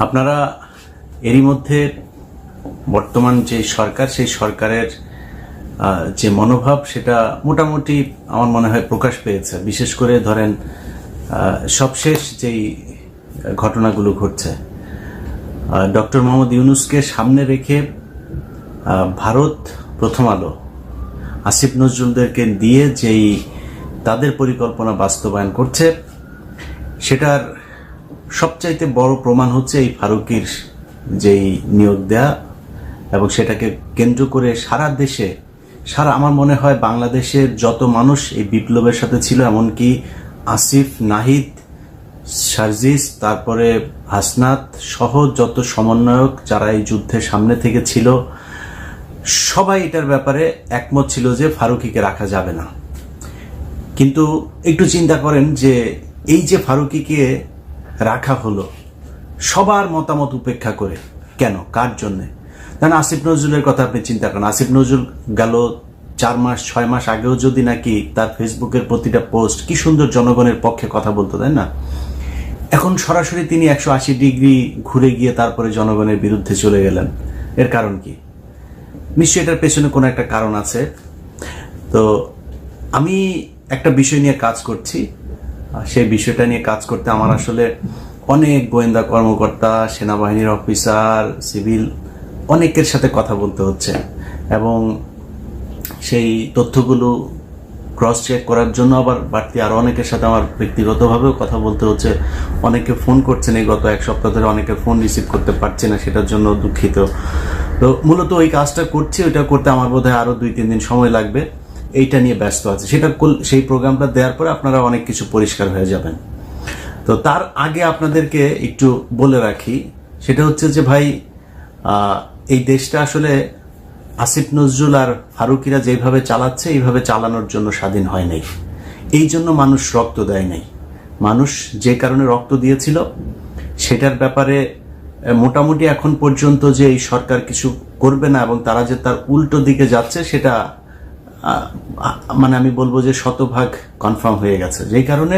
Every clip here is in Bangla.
আপনারা এরই মধ্যে বর্তমান যে সরকার, সেই সরকারের যে মনোভাব সেটা মোটামুটি আমার মনে হয় প্রকাশ পেয়েছে। বিশেষ করে ধরেন সবশেষ যেই ঘটনাগুলো ঘটছে, ডক্টর মোহাম্মদ ইউনূসকে সামনে রেখে ভারত, প্রথম আলো, আসিফ নজরুলদেরকে দিয়ে যেই তাদের পরিকল্পনা বাস্তবায়ন করছে, সেটার সবচাইতে বড় প্রমাণ হচ্ছে এই ফারুকীর যেই নিয়োগ দেয়া, এবং সেটাকে কেন্দ্র করে সারা দেশে, আমার মনে হয় বাংলাদেশের যত মানুষ এই বিপ্লবের সাথে ছিল, এমনকি আসিফ, নাহিদ, সার্জিস, তারপরে হাসনাত সহ যত সমন্বয়ক যারা এই যুদ্ধের সামনে থেকে ছিল, সবাই এটার ব্যাপারে একমত ছিল যে ফারুকীকে রাখা যাবে না। কিন্তু একটু চিন্তা করেন যে এই যে ফারুকীকে রাখা হলো সবার মতামত উপেক্ষা করে, কেন, কার জন্যে? কারণ আসিফ নজরুলের কথা আপনি চিন্তা করেন। আসিফ নজরুল গেল 4 মাস 6 মাস আগেও যদি নাকি তার ফেসবুকের প্রতিটা পোস্ট কি সুন্দর জনগণের পক্ষে কথা বলতো, তাই না? এখন সরাসরি তিনি 180 ডিগ্রি ঘুরে গিয়ে তারপরে জনগণের বিরুদ্ধে চলে গেলেন। এর কারণ কি? নিশ্চয়ই এটার পেছনে কোনো একটা কারণ আছে। তো আমি একটা বিষয় নিয়ে কাজ করছি, সেই বিষয়টা নিয়ে কাজ করতে আমার আসলে অনেক গোয়েন্দা কর্মকর্তা, সেনাবাহিনীর অফিসার, সিভিল অনেকের সাথে কথা বলতে হচ্ছে, এবং সেই তথ্যগুলো ক্রস চেক করার জন্য আবার বাড়তি আরো অনেকের সাথে আমার ব্যক্তিগতভাবেও কথা বলতে হচ্ছে। অনেকে ফোন করছেন, এই গত 1 সপ্তাহ ধরে অনেকে ফোন রিসিভ করতে পারছে না, সেটার জন্য দুঃখিত। তো মূলত ওই কাজটা করছি, ওইটা করতে আমার বোধহয় আরো 2-3 দিন সময় লাগবে। এইটা নিয়ে ব্যস্ত আছে। সেই প্রোগ্রামটা দেওয়ার পরে আপনারা অনেক কিছু পরিষ্কার হয়ে যাবেন। তো তার আগে আপনাদেরকে একটু বলে রাখি, সেটা হচ্ছে যে ভাই, এই দেশটা আসলে আসিফ নজরুল আর ফারুকীরা যেভাবে চালাচ্ছে, এইভাবে চালানোর জন্য স্বাধীন হয় নাই। এই জন্য মানুষ রক্ত দেয় নাই। মানুষ যে কারণে রক্ত দিয়েছিল সেটার ব্যাপারে মোটামুটি এখন পর্যন্ত যে এই সরকার কিছু করবে না এবং তারা যে তার উল্টো দিকে যাচ্ছে, সেটা মানে আমি বলবো যে শতভাগ কনফার্ম হয়ে গেছে। যেই কারণে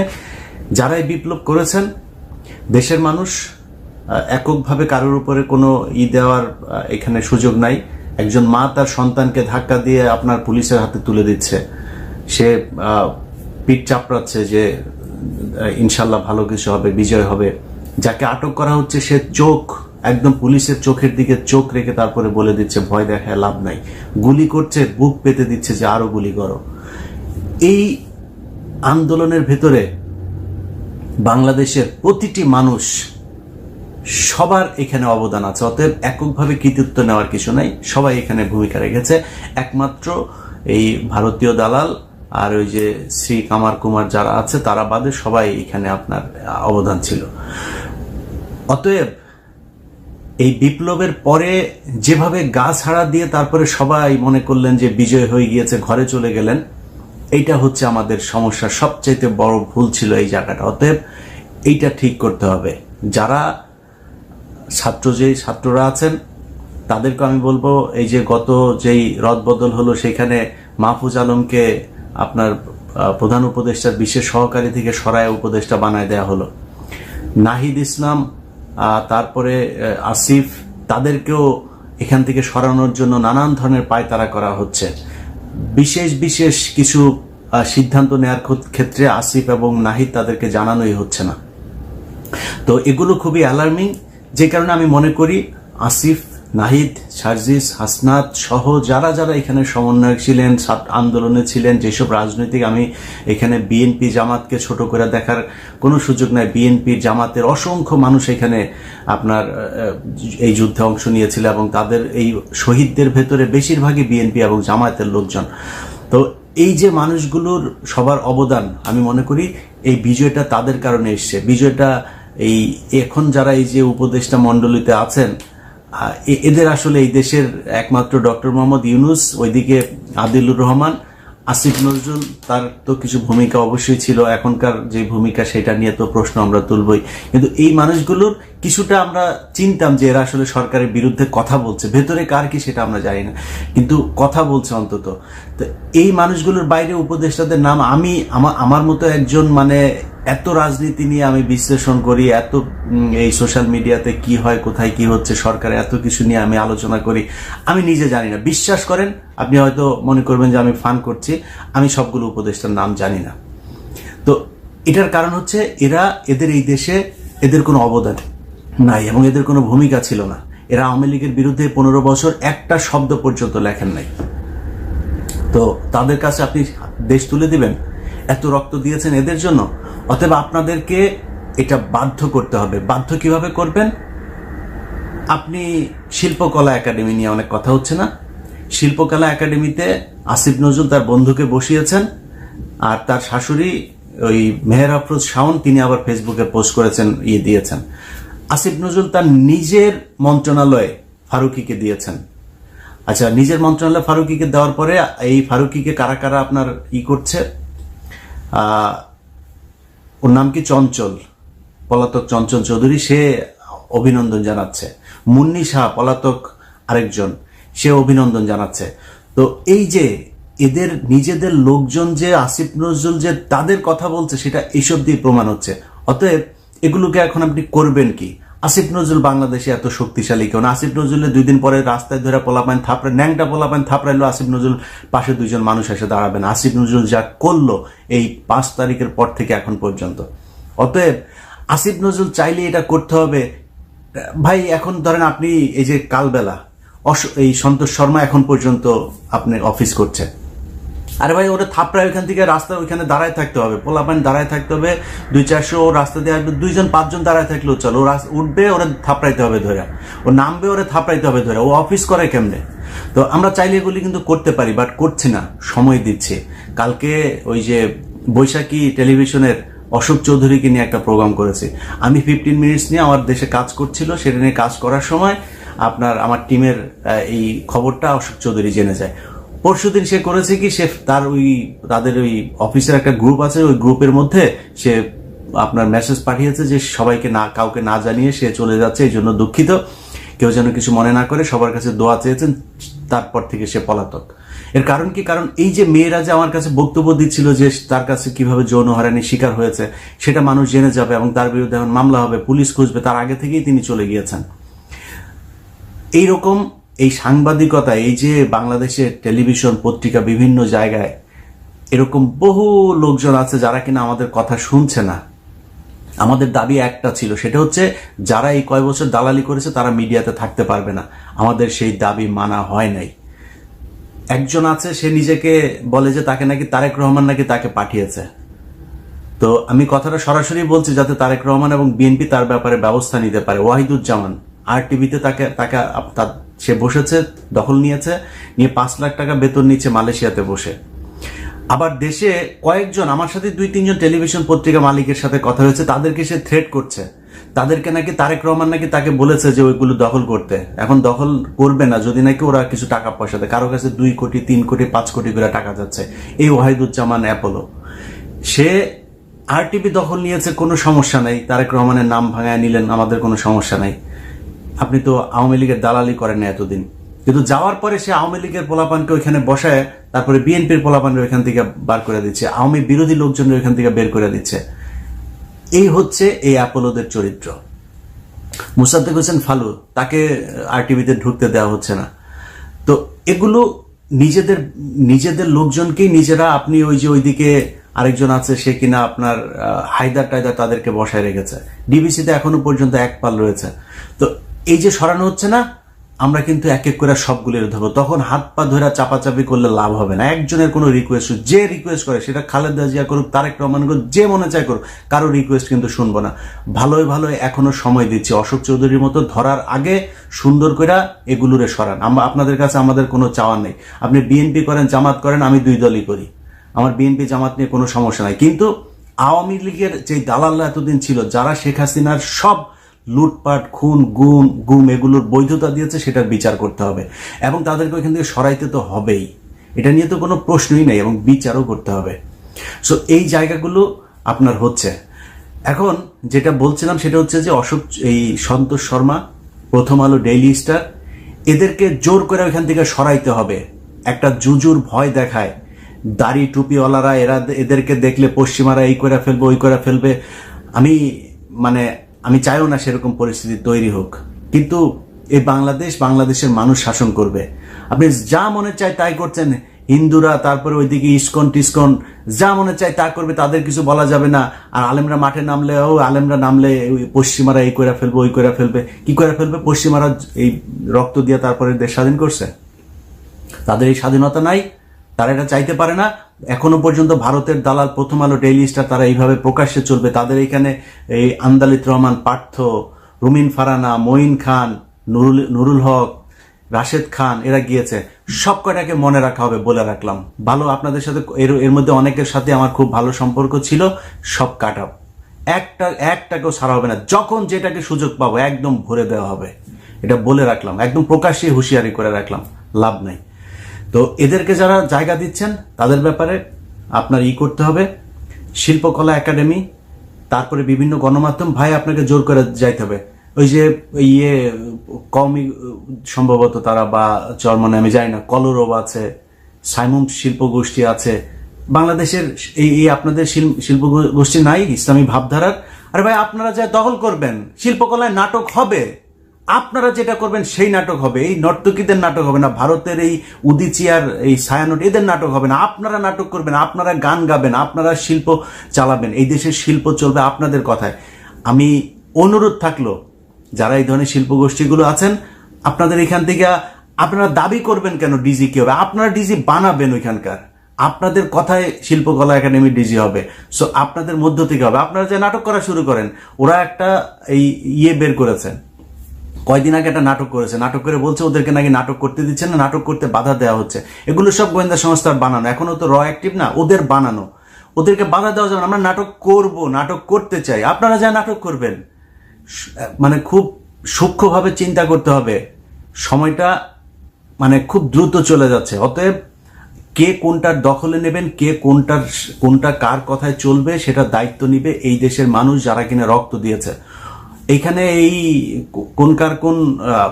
যারা এই বিপ্লব করেছেন, দেশের মানুষ এককভাবে কারোর উপরে কোনো দেওয়ার এখানে সুযোগ নাই। একজন মা তার সন্তানকে ধাক্কা দিয়ে আপনার পুলিশের হাতে তুলে দিচ্ছে, সে পিঠ চাপড়াচ্ছে যে ইনশাল্লাহ ভালো কিছু হবে, বিজয় হবে। যাকে আটক করা হচ্ছে সে চোখ একদম পুলিশের চোখের দিকে চোখ রেখে তারপরে বলে দিচ্ছে ভয় দেখায় লাভ নাই, গুলি করছে, বুক পেতে দিচ্ছে যে আরো গুলি করো। এই আন্দোলনের ভেতরে বাংলাদেশের প্রতিটি মানুষ, সবার এখানে অবদান আছে। অতএব এককভাবে কৃতিত্ব নেওয়ার কিছু নাই, সবাই এখানে ভূমিকা রেখেছে। একমাত্র এই ভারতীয় দালাল আর ওই যে শ্রী কামার কুমার যারা আছে তারা বাদে সবাই এখানে আপনার অবদান ছিল। অতএব এই বিপ্লবের পরে যেভাবে গা ছাড়া দিয়ে তারপরে সবাই মনে করলেন যে বিজয় হয়ে গিয়েছে, ঘরে চলে গেলেন, এইটা হচ্ছে আমাদের সমস্যার সবচাইতে বড় ভুল ছিল এই জায়গাটা। অতএব এইটা ঠিক করতে হবে। যারা ছাত্ররা আছেন তাদেরকে আমি বলবো, এই যে গত যেই রদবদল হলো সেখানে মাহফুজ আলমকে আপনার প্রধান উপদেষ্টার বিশেষ সহকারী থেকে সরায় উপদেষ্টা বানায় দেয়া হলো। নাহিদ ইসলাম, তারপরে আসিফ, তাদেরকেও এখান থেকে সরানোর জন্য নানান ধরনের পায়তারা করা হচ্ছে। বিশেষ কিছু সিদ্ধান্ত নেওয়ার ক্ষেত্রে আসিফ এবং নাহিদ তাদেরকে জানানোই হচ্ছে না। তো এগুলো খুবই অ্যালার্মিং, যে কারণে আমি মনে করি আসিফ, নাহিদ, সার্জিস, হাসনাত সহ যারা এখানে সমন্বয়ক ছিলেন, আন্দোলনে ছিলেন, যেসব রাজনৈতিক, আমি এখানে বিএনপি জামাতকে ছোট করে দেখার কোনো সুযোগ নাই। বিএনপি জামাতের অসংখ্য মানুষ এখানে আপনার এই যুদ্ধে অংশ নিয়েছিল, এবং তাদের এই শহীদদের ভেতরে বেশিরভাগই বিএনপি এবং জামায়াতের লোকজন। তো এই যে মানুষগুলোর সবার অবদান, আমি মনে করি এই বিজয়টা তাদের কারণে এসছে। বিজয়টা এই এখন যারা এই যে উপদেষ্টা মণ্ডলীতে আছেন, এদের আসলে এই দেশের একমাত্র ডক্টর মোহাম্মদ ইউনূস, ওইদিকে আদিলুর রহমান, আসিফ নজরুল, তার তো কিছু ভূমিকা অবশ্যই ছিল, এখনকার যে ভূমিকা সেটা নিয়ে তো প্রশ্ন আমরা তুলবই। কিন্তু এই মানুষগুলোর কিছুটা আমরা চিনতাম যে এরা আসলে সরকারের বিরুদ্ধে কথা বলছে, ভেতরে কার কি সেটা আমরা জানি না, কিন্তু কথা বলছে অন্তত। তো এই মানুষগুলোর বাইরে উপদেষ্টাদের নাম আমি আমার মতো একজন মানে এত রাজনীতি নিয়ে আমি বিশ্লেষণ করি, এত এই সোশ্যাল মিডিয়াতে কি হয়, কোথায় কি হচ্ছে, সরকারে এত কিছু নিয়ে আমি আলোচনা করি, আমি নিজে জানি না। বিশ্বাস করেন, আপনি হয়তো মনে করবেন যে আমি ফান করছি, আমি সবগুলো উপদেষ্টার নাম জানি না। তো এটার কারণ হচ্ছে এদের এই দেশে এদের কোনো অবদান নাই এবং এদের কোনো ভূমিকা ছিল না। এরা আওয়ামী লীগের বিরুদ্ধে 15 বছর একটা শব্দ পর্যন্ত লেখেন নাই। তো তাদের কাছে আপনি দেশ তুলে দিবেন? এত রক্ত দিয়েছেন এদের জন্য। অতএব আপনাদেরকে এটা বাধ্য করতে হবে। বাধ্য কিভাবে করবেন? আপনি শিল্পকলা একাডেমি নিয়ে অনেক কথা হচ্ছে না? শিল্পকলা একাডেমিতে আসিফ নজরুল তার বন্ধুকে বসিয়েছেন, আর তার শাশুড়ি ওই মেহের আফরোজ শাওন, তিনি আবার ফেসবুকে পোস্ট করেছেন, দিয়েছেন। আসিফ নজরুল তার নিজের মন্ত্রণালয়ে ফারুকীকে দিয়েছেন। আচ্ছা, নিজের মন্ত্রণালয়ে ফারুকীকে দেওয়ার পরে এই ফারুকীকে কারা কারা আপনার করছে, ওর নাম কি, চঞ্চল, পলাতক চঞ্চল চৌধুরী, সে অভিনন্দন জানাচ্ছে। মুন্নি শাহ, পলাতক আরেকজন, সে অভিনন্দন জানাচ্ছে। তো এই যে এদের নিজেদের লোকজন যে আসিফ নজরুল যে তাদের কথা বলছে, সেটা এইসব দিয়ে প্রমাণ হচ্ছে। অতএব এগুলোকে এখন আপনি করবেন কি? আসিফ নজরুল বাংলাদেশে এত শক্তিশালী কেউ না। আসিফ নজরুলের 2 দিন পরে রাস্তায় ধরে পোলাপান থাপড়ে, ন্যাংটা পোলাপান থাপড়াইলো, আসিফ নজরুল পাশে 2জন মানুষ এসে দাঁড়াবেন। আসিফ নজরুল যা করলো এই 5 তারিখের পর থেকে এখন পর্যন্ত। অতএব আসিফ নজরুল চাইলে এটা করতে হবে। ভাই, এখন ধরেন আপনি এই যে কালবেলা এই সন্তোষ শর্মা এখন পর্যন্ত আপনি অফিস করছে, আরে ভাই ওরা থাপড়ায় ওইখান থেকে রাস্তা ওইখানে দাঁড়ায় থাকতে হবে, পোলাপান দাঁড়ায় থাকতে হবে, 200-400 রাস্তা দিয়ে আসবে, 2-5জন দাঁড়ায় থাকলেও চলো, ওরা উঠবে ওরা থাপড়াইতে হবে ধরে, ও নামবে ওরা থাপড়াইতে হবে ধরে, ও অফিস করে কেমনে? তো আমরা চাইলে এগুলি কিন্তু করতে পারি, বাট করছি না, সময় দিচ্ছি। কালকে ওই যে বৈশাখী টেলিভিশনের অশোক চৌধুরীকে নিয়ে একটা প্রোগ্রাম করেছি আমি, 15 মিনিটস নিয়ে আমার দেশে কাজ করছিল, সেটা নিয়ে কাজ করার সময় আমার টিমের এই খবরটা অশোক চৌধুরী জেনে যায়। পরশুদিন সে করেছে কি, সে তাদের ওই অফিসের একটা গ্রুপ আছে, ওই গ্রুপের মধ্যে সে আপনার মেসেজ পাঠিয়েছে যে সবাইকে কাউকে না জানিয়ে সে চলে যাচ্ছে, এই জন্য দুঃখিত, কেউ যেন কিছু মনে না করে, সবার কাছে দোয়া চেয়েছেন। তারপর থেকে সে পলাতক। এর কারণ কি? কারণ এই যে মেয়েরা যে আমার কাছে বক্তব্য দিচ্ছিল যে তার কাছে কিভাবে যৌন হয়রানির শিকার হয়েছে, সেটা মানুষ জেনে যাবে এবং তার বিরুদ্ধে এখন মামলা হবে, পুলিশ খুঁজবে, তার আগে থেকেই তিনি চলে গিয়েছেন। এইরকম এই সাংবাদিকতা, এই যে বাংলাদেশের টেলিভিশন, পত্রিকা, বিভিন্ন জায়গায় এরকম বহু লোকজন আছে যারা কিনা আমাদের কথা শুনছে না। আমাদের দাবি একটা ছিল, সেটা হচ্ছে যারা এই কয় বছর দালালি করেছে তারা মিডিয়াতে থাকতে পারবে না। আমাদের সেই দাবি মানা হয় নাই। একজন আছে, সে নিজেকে বলে যে তাকে নাকি তারেক রহমান নাকি তাকে পাঠিয়েছে। তো আমি কথাটা সরাসরি বলছি যাতে তারেক রহমান এবং বিএনপি তার ব্যাপারে ব্যবস্থা নিতে পারে। ওয়াহিদুজ্জামান RTV-তে তাকে সে বসেছে, দখল নিয়ে 5 লাখ টাকা বেতন নিচ্ছে মালয়েশিয়াতে বসে। আবার দেশে কয়েকজন, আমার সাথে 2-3জন টেলিভিশন পত্রিকা মালিকের সাথে কথা হয়েছে, তাদেরকে সে থ্রেট করছে, তাদেরকে নাকি তারেক রহমান নাকি তাকে বলেছে যে ওইগুলো দখল করতে। এখন দখল করবে না যদি নাকি ওরা কিছু টাকা পয়সা দেয়। কারো কাছে 2 কোটি, 3 কোটি, 5 কোটি করে টাকা যাচ্ছে। এই ওয়াহিদুজ্জামান অ্যাপোলো, সে RTV দখল নিয়েছে, কোনো সমস্যা নাই, তারেক রহমানের নাম ভাঙায় নিলেন, আমাদের কোনো সমস্যা নাই। আপনি তো আওয়ামী লীগের দালালি করেন না এতদিন, কিন্তু যাওয়ার পরে সে আওয়ামী লীগের পোলাপানকে ওইখানে বসায়, তারপরে বিএনপির পোলাপানকে ওইখান থেকে বার করে দিচ্ছে, আওয়ামী বিরোধী লোকজনের ওইখান থেকে বের করে দিচ্ছে। এই হচ্ছে এই অ্যাপোলোদের চরিত্র। মুসাদ্দেক হোসেন ফালু, তাকে RTV-তে ঢুকতে দেওয়া হচ্ছে না। তো এগুলো নিজেদের লোকজনকেই নিজেরা, আপনি ওই যে ওইদিকে আরেকজন আছে, সে কিনা আপনার হায়দার টায়দার তাদেরকে বসায় রেখেছে। ডিবিসিতে এখনো পর্যন্ত 1 পাল রয়েছে। তো এই যে সরানো হচ্ছে না, আমরা কিন্তু এক এক করে সবগুলোর ধরবো। তখন হাত পা ধরে চাপাচাপি করলে লাভ হবে না। একজনের কোনো রিকোয়েস্ট, যে রিকোয়েস্ট করে, সেটা খালেদা জিয়া করুক, তারেক রহমান করুক, যে মনে চায় করুক, কারো রিকোয়েস্ট কিন্তু শুনবো না। ভালোই এখনো সময় দিচ্ছি। অশোক চৌধুরীর মতো ধরার আগে সুন্দর করে এগুলোরে সরান। আপনাদের কাছে আমাদের কোনো চাওয়া নেই। আপনি বিএনপি করেন, জামাত করেন, আমি 2 দলই করি, আমার বিএনপি জামাত নিয়ে কোনো সমস্যা নাই। কিন্তু আওয়ামী লীগের যে দালালরা এতদিন ছিল, যারা শেখ হাসিনার সব লুটপাট, খুন, গুম এগুলোর বৈধতা দিয়েছে, সেটার বিচার করতে হবে এবং তাদেরকে ওইখান থেকে সরাইতে তো হবেই। এটা নিয়ে তো কোনো প্রশ্নই নেই এবং বিচারও করতে হবে। সো এই জায়গাগুলো আপনার হচ্ছে। এখন যেটা বলছিলাম সেটা হচ্ছে যে এই সন্তোষ শর্মা, প্রথম আলো, ডেইলি স্টার, এদেরকে জোর করে ওইখান থেকে সরাইতে হবে। একটা জুজুর ভয় দেখায় দাড়ি টুপিওয়ালারা এদেরকে দেখলে পশ্চিমারা এই করে ফেলবে ওই করে ফেলবে। আমি চাইও না সেরকম পরিস্থিতি তৈরি হোক, কিন্তু এই বাংলাদেশের মানুষ শাসন করবে। আপনি যা মনে চায় তাই করছেন, হিন্দুরা তারপরে ওইদিকে ইসকন টিসকন যা মনে চায় তা করবে, তাদের কিছু বলা যাবে না। আর আলেমরা মাঠে নামলে পশ্চিমারা এই করে ফেলবে ওই করে ফেলবে। কি করে ফেলবে? পশ্চিমারা এই রক্ত দিয়ে তারপরে দেশ স্বাধীন করছে, তাদের এই স্বাধীনতা নাই, তারা এটা চাইতে পারে না। এখনো পর্যন্ত ভারতের দালাল প্রথম আলো, ডেইলি স্টার তারা এইভাবে প্রকাশ্যে চলবে। তাদের এখানে এই আন্দালিত রহমান, পার্থ, রুমিন ফারানা, মঈন খান, নুরুল হক, রাশেদ খান এরা গিয়েছে। সব কয়টাকে মনে রাখা হবে, বলে রাখলাম। ভালো, আপনাদের সাথে এর মধ্যে অনেকের সাথে আমার খুব ভালো সম্পর্ক ছিল, সব কাট আপ, একটাকেও ছাড়া হবে না। যখন যেটাকে সুযোগ পাবো একদম ভরে দেওয়া হবে, এটা বলে রাখলাম, একদম প্রকাশ্যে হুঁশিয়ারি করে রাখলাম, লাভ নাই। তো এদেরকে যারা জায়গা দিচ্ছেন তাদের ব্যাপারে আপনার করতে হবে। শিল্পকলা একাডেমি, তারপরে বিভিন্ন গণমাধ্যম, ভাই আপনাকে জোর করে যাইতে হবে। ওই যে কওমি সম্ভবত তারা, বা চরমনে আমি জানি না, কলরব আছে, সাইমুম শিল্প গোষ্ঠী আছে বাংলাদেশের। এই আপনাদের শিল্প গোষ্ঠী নাই ইসলামী ভাবধারার? আরে ভাই, আপনারা যা দখল করবেন, শিল্পকলায় নাটক হবে, আপনারা যেটা করবেন সেই নাটক হবে। এই নর্তকীদের নাটক হবে না, ভারতের এই উদিচিয়ার এই ছায়ানট এদের নাটক হবে না। আপনারা নাটক করবেন, আপনারা গান গাবেন, আপনারা শিল্প চালাবেন। এই দেশের শিল্প চলবে আপনাদের কথায়। আমি অনুরোধ থাকলো, যারা এই ধরনের শিল্প গোষ্ঠীগুলো আছেন, আপনাদের এখান থেকে আপনারা দাবি করবেন কেন ডিজি কি হবে? আপনারা ডিজি বানাবেন ওইখানকার, আপনাদের কথায় শিল্পকলা একাডেমি ডিজি হবে। সো আপনাদের মধ্য থেকে হবে। আপনারা যে নাটক করা শুরু করেন, ওরা একটা এই বের করেছে, কয়দিন আগে একটা নাটক করেছে, নাটক করে বলছে ওদেরকে নাকি নাটক করতে দিচ্ছে না, নাটক করতে বাধা দেওয়া হচ্ছে। এগুলো সব গোয়েন্দা সংস্থার বানানো, এখনো তো অ্যাক্টিভ না, ওদের বানানো। ওদেরকে বাধা দেওয়া যাবে না। আমরা নাটক করব, নাটক করতে চাই, আপনারা যা নাটক করবেন। খুব সূক্ষ্মভাবে চিন্তা করতে হবে, সময়টা খুব দ্রুত চলে যাচ্ছে। অতএব কে কোনটার দখলে নেবেন, কে কোনটা কার কথায় চলবে, সেটা দায়িত্ব নিবে এই দেশের মানুষ, যারা কিনা রক্ত দিয়েছে। এইখানে এই কোন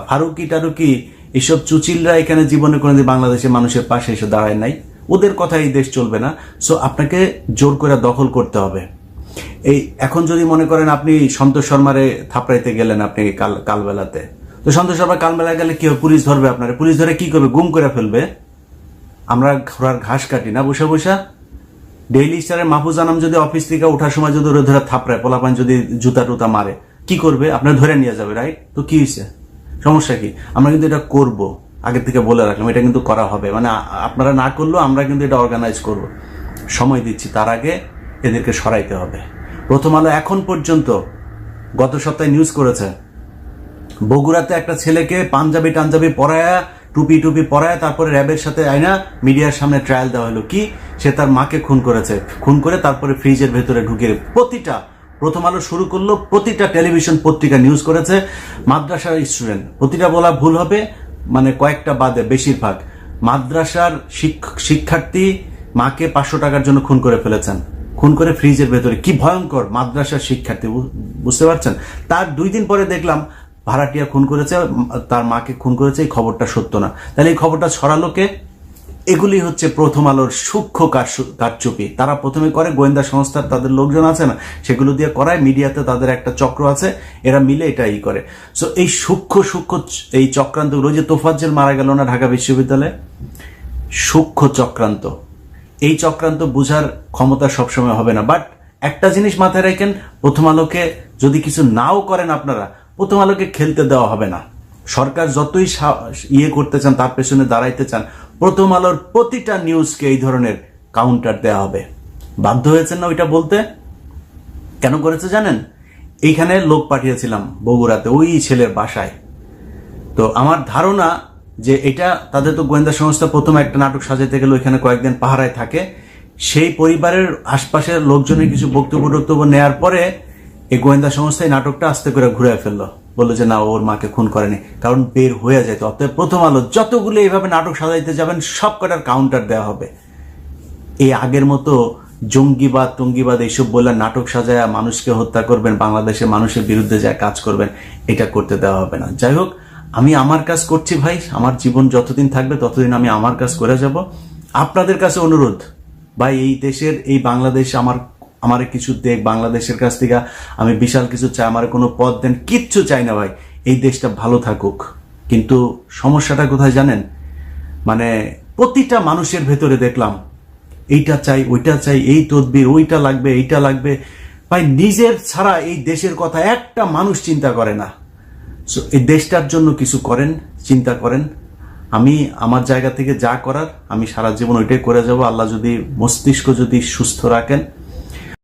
ফারুকি টারুকি এইসব চুচিলরা এখানে জীবনে কোনোদিন বাংলাদেশের মানুষের পাশে এসে দাঁড়ায় নাই। ওদের কথায় এই দেশ চলবে না। সো আপনাকে জোর করে দখল করতে হবে। এখন যদি মনে করেন আপনি সন্তোষ শর্মারে থাপড়াইতে গেলেন আপনি কালবেলাতে, তো সন্তোষ শর্মা কালবেলায় গেলে কি হবে? পুলিশ ধরবে আপনারে। পুলিশ ধরে কি করবে? গুম করে ফেলবে। আমরা ঘোড়ার ঘাস কাটি না বসে বসে। ডেইলি স্টারের মাহফুজ আনাম যদি অফিস থেকে ওঠার সময় যদি ওরা ধরে থাপড়ায়, পোলাপান যদি জুতা টুতা মারে, কি করবে? আপনার ধরে নিয়ে যাবে, রাইট? তো কি হয়েছে? সমস্যা কি? আমরা কিন্তু এটা করব, আগে থেকে বলে রাখলাম, এটা কিন্তু করা হবে। আপনারা না করলেও আমরা কিন্তু এটা অর্গানাইজ করব। সময় দিচ্ছি, তার আগে এদেরকে সরাইতে হবে। প্রথম আলো এখন পর্যন্ত গত সপ্তাহে নিউজ করেছে, বগুড়াতে একটা ছেলেকে পাঞ্জাবি পরায়া, টুপি পরায়, তারপরে র্যাবের সাথে আইনা মিডিয়ার সামনে ট্রায়াল দেওয়া হলো। কি? সে তার মাকে খুন করেছে। খুন করে তারপরে ফ্রিজের ভেতরে ঢুকিয়ে প্রথম আলো শুরু করলো, প্রতিটা টেলিভিশন পত্রিকা নিউজ করেছে। মাদ্রাসার স্টুডেন্ট, প্রতিটা বলা ভুল হবে, কয়েকটা বাদে বেশিরভাগ মাদ্রাসার শিক্ষার্থী মাকে 500 টাকার জন্য খুন করে ফেলেছেন। খুন করে ফ্রিজের ভেতরে। কি ভয়ঙ্কর! মাদ্রাসার শিক্ষার্থী, বুঝতে পারছেন? তার 2 দিন পরে দেখলাম ভাড়াটিয়া খুন করেছে, তার মাকে খুন করেছে। এই খবরটা সত্য না। তাহলে এই খবরটা ছড়ালো কে? এগুলি হচ্ছে প্রথম আলোর সূক্ষ্ম কারচুপি। তারা প্রথমে করে, গোয়েন্দা সংস্থার তাদের লোকজন আছে না, সেগুলো দিয়ে করায়। মিডিয়াতে তাদের একটা চক্র আছে, এরা মিলে এটা করে। সো এই সূক্ষ্ম এই চক্রান্ত, যে তোফাজ্জেল মারা গেল না ঢাকা বিশ্ববিদ্যালয়ে, সূক্ষ্ম চক্রান্ত। এই চক্রান্ত বুঝার ক্ষমতা সবসময় হবে না। বাট একটা জিনিস মাথায় রাখেন, প্রথম আলোকে যদি কিছু নাও করেন আপনারা, প্রথম আলোকে খেলতে দেওয়া হবে না। সরকার যতই করতে চান, তার পেছনে দাঁড়াইতে চান, প্রথম আলোর প্রতিটা নিউজকে এই ধরনের কাউন্টার দেওয়া হবে। বাধ্য হয়েছেন না ওইটা বলতে? কেন করেছে জানেন? এইখানে লোক পাঠিয়েছিলাম বগুড়াতে, ওই ছেলের বাসায়। তো আমার ধারণা যে এটা তাদের তো গোয়েন্দা সংস্থা প্রথম একটা নাটক সাজাইতে গেলে ওইখানে কয়েকদিন পাহারায় থাকে। সেই পরিবারের আশপাশের লোকজনের কিছু বক্তব্য নেওয়ার পরে এই গোয়েন্দা সংস্থা এই নাটকটা আস্তে করে ঘুরে ফেললো, বললো যে না, ওর মাকে খুন করেনি, কারণ বের হয়ে যেত। অতএব প্রথম আলো যতগুলো এইভাবে নাটক সাজাইতে যাবেন, সব কটার কাউন্টার দেওয়া হবে। এই আগের মতো টঙ্গিবাদ এইসব বলে নাটক সাজায় মানুষকে হত্যা করবেন, বাংলাদেশের মানুষের বিরুদ্ধে যা কাজ করবেন, এটা করতে দেওয়া হবে না। যাই হোক, আমি আমার কাজ করছি ভাই। আমার জীবন যতদিন থাকবে ততদিন আমি আমার কাজ করে যাব। আপনাদের কাছে অনুরোধ, ভাই এই দেশের এই বাংলাদেশ আমার কিছু দেখ, বাংলাদেশের কাছ থেকে আমি বিশাল কিছু চাই, আমার কোনো পদ দেন, কিচ্ছু চাই না ভাই, এই দেশটা ভালো থাকুক। কিন্তু সমস্যাটা কোথায় জানেন, মানে প্রতিটা মানুষের ভেতরে দেখলাম এইটা চাই, ওইটা চাই, এই তদবির, ওইটা লাগবে, এইটা লাগবে। ভাই নিজের ছাড়া এই দেশের কথা একটা মানুষ চিন্তা করে না। সো এই দেশটার জন্য কিছু করেন, চিন্তা করেন। আমি আমার জায়গা থেকে যা করার আমি সারা জীবন ওইটাই করে যাব, আল্লাহ যদি মস্তিষ্ক যদি সুস্থ রাখেন।